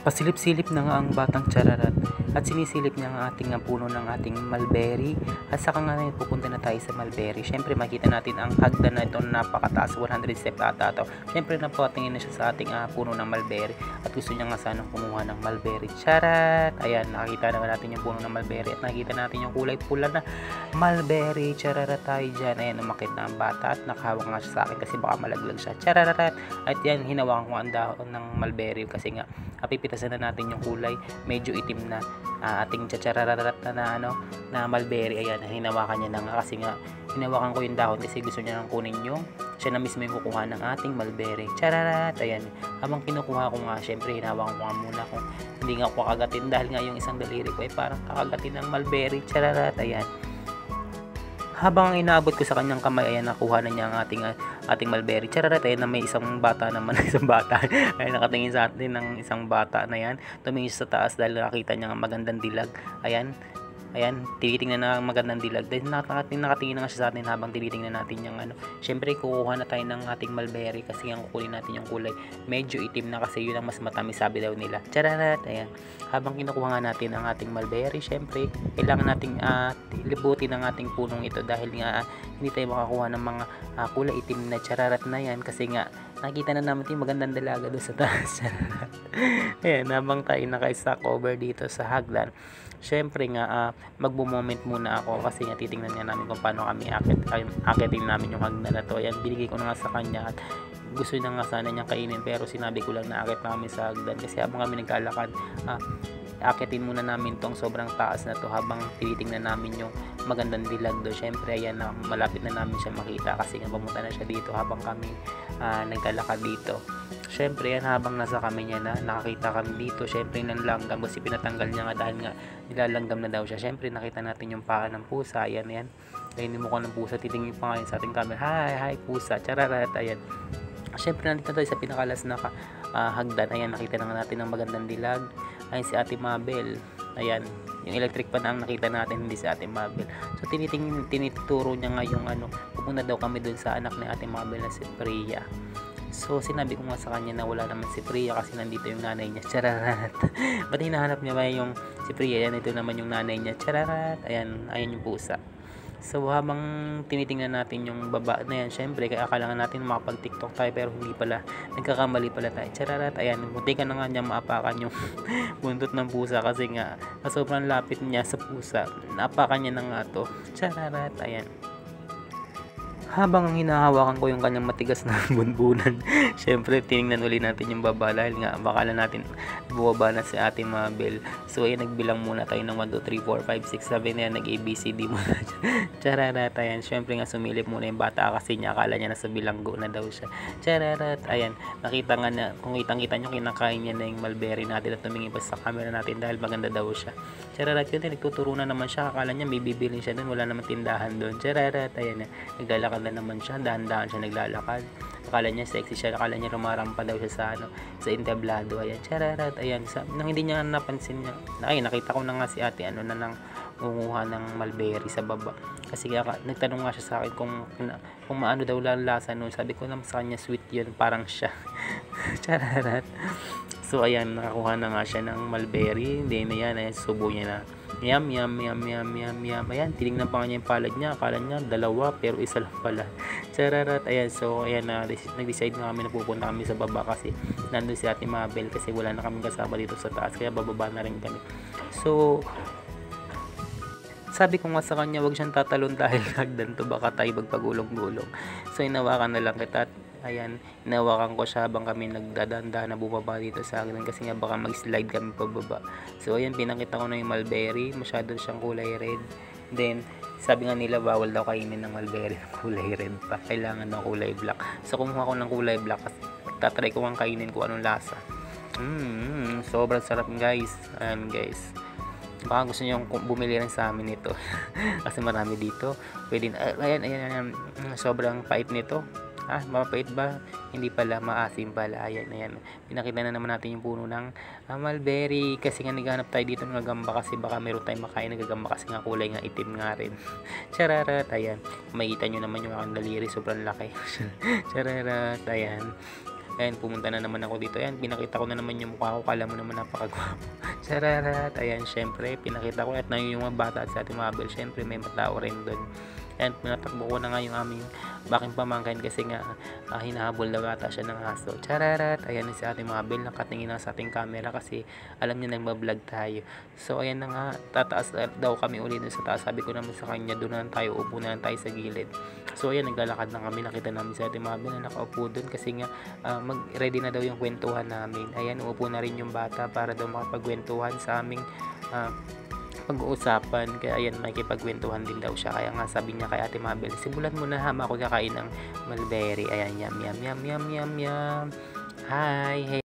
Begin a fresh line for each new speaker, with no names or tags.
Pasilip-silip na nga ang batang Chararat at sinisilip niya ang ating puno ng ating mulberry at saka nga pupunta na tayo sa mulberry. Syempre makita natin ang hagdan na ito na napakataas, 100 step ata ito. Syempre napatingin na siya sa ating puno ng mulberry at gusto niya nga sana kumuha ng mulberry. Charat! Ayan, nakita naman natin yung puno ng mulberry at nakita natin yung kulay pula na mulberry. Chararat tayo dyan. Ayan, umakit na ang bata at nakahawak nga siya sa akin kasi baka malaglag siya. Chararat! At yan, hinawakan ko ang dahon ng mulberry kasi nga pipitasan na natin yung kulay medyo itim na ating chachararat na mulberry. Ayan, hinawakan niya na nga kasi nga hinawakan ko yung dahon kasi gusto niya nang kunin yung siya na mismo yung kukuha ng ating mulberry. Chararat! Ayan, habang kinukuha ko nga, syempre hinawakan ko nga muna kung hindi nga ako kakagatin dahil nga yung isang daliri ko ay parang kakagatin ng mulberry. Chararat! Ayan, habang inaabot ko sa kanyang kamay, ayan, nakuha na niya ang ating mulberry. Chararat! Ayan, na may isang bata naman, isang bata ay nakatingin sa atin ng isang bata na yan, tumingin sa taas dahil nakita niya ang magandang dilag. Ayan, tinitingnan na ang magandang dilag dahil nakatingin na nga siya sa atin habang tinitingnan natin yung syempre kukuha na tayo ng ating mulberry kasi ang kukunin natin yung kulay medyo itim na kasi yun ang mas matamis, sabi daw nila. Chararat! Ayan, habang kinukuha nga natin ang ating mulberry, syempre kailangan nating libutin ang ating punong ito dahil nga hindi tayo makakuha ng mga kulay itim na chararat na yan kasi nga nakita na namin yung magandang dalaga doon sa taas. Ayan, habang tayo naka-stock over dito sa hagdan, syempre nga magbo-moment muna ako kasi nga titingnan nga namin kung paano kami akitin namin yung hagdan na to. Ayan, binigay ko na nga sa kanya at gusto niya nga sana niyang kainin pero sinabi ko lang na akit namin sa hagdan kasi habang kami naglalakad akitin muna namin tong sobrang taas na to habang tinitingnan namin yung magandang dilag do. Syempre ayan, na malapit na namin siya makita kasi nga pumunta na siya dito habang kami naglalakad dito. Syempre yan, habang nasa kami niya na nakakita kami dito, syempre nanlanggam kasi pinatanggal niya nga dahil nga nilalanggam na daw siya. Syempre nakita natin yung paa ng pusa. Ayan, ayun yung mukha ng pusa, titingin pa ngayon sa ating camera. Hi pusa. Chararat! Ayan, syempre nandito tayo sa pinakalas na hagdan. Ayan, nakita na natin ang magandang dilag. Ayun si Ate Mabel. Ayan, yung electric pan ang nakita natin, hindi si Ate Mabel. So tinituro niya nga yung pupunta daw kami dun sa anak ni Ate Mabel na si Priya. So sinabi ko nga sa kanya na wala naman si Priya kasi nandito yung nanay niya. Chararat! Ba't hinahanap niya ba yung si Priya? Ayan, ito naman yung nanay niya. Chararat! Ayan yung pusa. So habang tinitingnan natin yung baba na yan, syempre kaya akala natin makapag-TikTok tayo pero hindi pala, nagkakamali pala tayo. Chararat! Ayan, munti ka na nga niya maapakan yung buntot ng pusa kasi nga sobrang lapit niya sa pusa, naapakan niya na nga to. Chararat! Ayan, habang hinahawakan ko yung kanyang matigas na bunbunan, syempre tinignan uli natin yung baba dahil nga bakala natin bumaba na si Ate Mabel. So ayan, nagbilang muna tayo ng 1, 2, 3, 4, 5, 6, 7 yan, nag ABCD muna. Chararat! Ayan, syempre nga sumilip muna yung bata kasi niya akala niya nasa bilanggo na daw siya. Chararat! Ayan, nakita nga na, kung kitang-kita nyo, kinakain niya na yung mulberry natin at tumingin pa sa camera natin dahil maganda daw siya. Chararat! Yun, nagtuturo na naman siya, akala niya may bibilin siya doon, wala naman tindahan doon. Chararat! Ayan, naglalakad na naman siya, dahan-dahan siya naglalakad. Akala niya sexy siya, akala niya rumarampa daw siya sa entablado. Ayan, chararat! Ayan, nang hindi niya napansin niya, nakita ko na nga si ate na nang unguha ng mulberry sa baba. Kasi nagtanong nga siya sa akin kung maano daw lang lasa nun. Sabi ko naman sa kanya, sweet yun, parang siya. Chararat! So ayan, nakakuha na nga siya ng mulberry. Then ayan, subo niya na. Yum. Ayan, tinignan pa nga niya yung palad niya. Akala niya dalawa pero isa lang pala. Chararat! Ayan, so ayan, nag-decide na kami na pupunta kami sa baba kasi nandun si Ate Mabel kasi wala na kami kasama dito sa taas kaya bababa na rin kami. So sabi ko nga sa kanya, wag siyang tatalon dahil hagdan to, baka tayo magpagulong-gulong. So inawakan na lang kita. Ayan, inawakan ko siya habang kami nagdadanda na bumaba dito sa hagdan kasi nga baka mag-slide kami pababa. So ayan, pinakita ko na yung mulberry, masyado siyang kulay red. Then sabi nga nila bawal daw kainin ng mulberry ng kulay red pa, kailangan ng kulay black. So kumuha ko ng kulay black kasi tatry ko ang kainin ko anong lasa. Sobrang sarap guys. Ayan guys, baka gusto nyo bumili rin sa amin nito kasi marami dito. Pwede, ayan, sobrang pait nito. Mapait ba? Hindi pala, maasim pala. Ayan. Pinakita na naman natin yung puno ng mulberry kasi nga naghanap tayo dito ng gagamba kasi baka meron tayong makain ng gagamba kasi nga kulay nga itim nga rin. Chararat! Ayan, makita nyo naman yung aking daliri, sobrang laki. Chararat! Ayan, Ayan, pumunta na naman ako dito. Ayan, pinakita ko na naman yung mukha ko. Kala mo naman napakagwapo. Chararat! Ayan, syempre, pinakita ko at na yung mga bata at sa ating Mabel. Syempre, may matao rin doon. And pinatakbo ko na nga yung aming baking pamangkin kasi nga hinahabol na bata siya ng aso. Chararat! Ayan si Ate Mabel, nakatingin na sa ating camera kasi alam niya nagbablog tayo. So ayan na nga, tataas daw kami ulit sa taas. Sabi ko naman sa kanya, doon na lang tayo, upo na lang tayo sa gilid. So ayan, naglalakad na kami, nakita namin si Ate Mabel na nakaupo doon kasi nga mag-ready na daw yung kwentuhan namin. Ayan, uupo na rin yung bata para daw makapagkwentuhan sa aming pag-uusapan. Kaya ayan, makikipagkwentuhan din daw siya. Kaya nga sabi niya kay Ate Mabel, simulan mo na, hama ako kakain ng mulberry. Ayan, yum yum yum yum yum yum. Hi.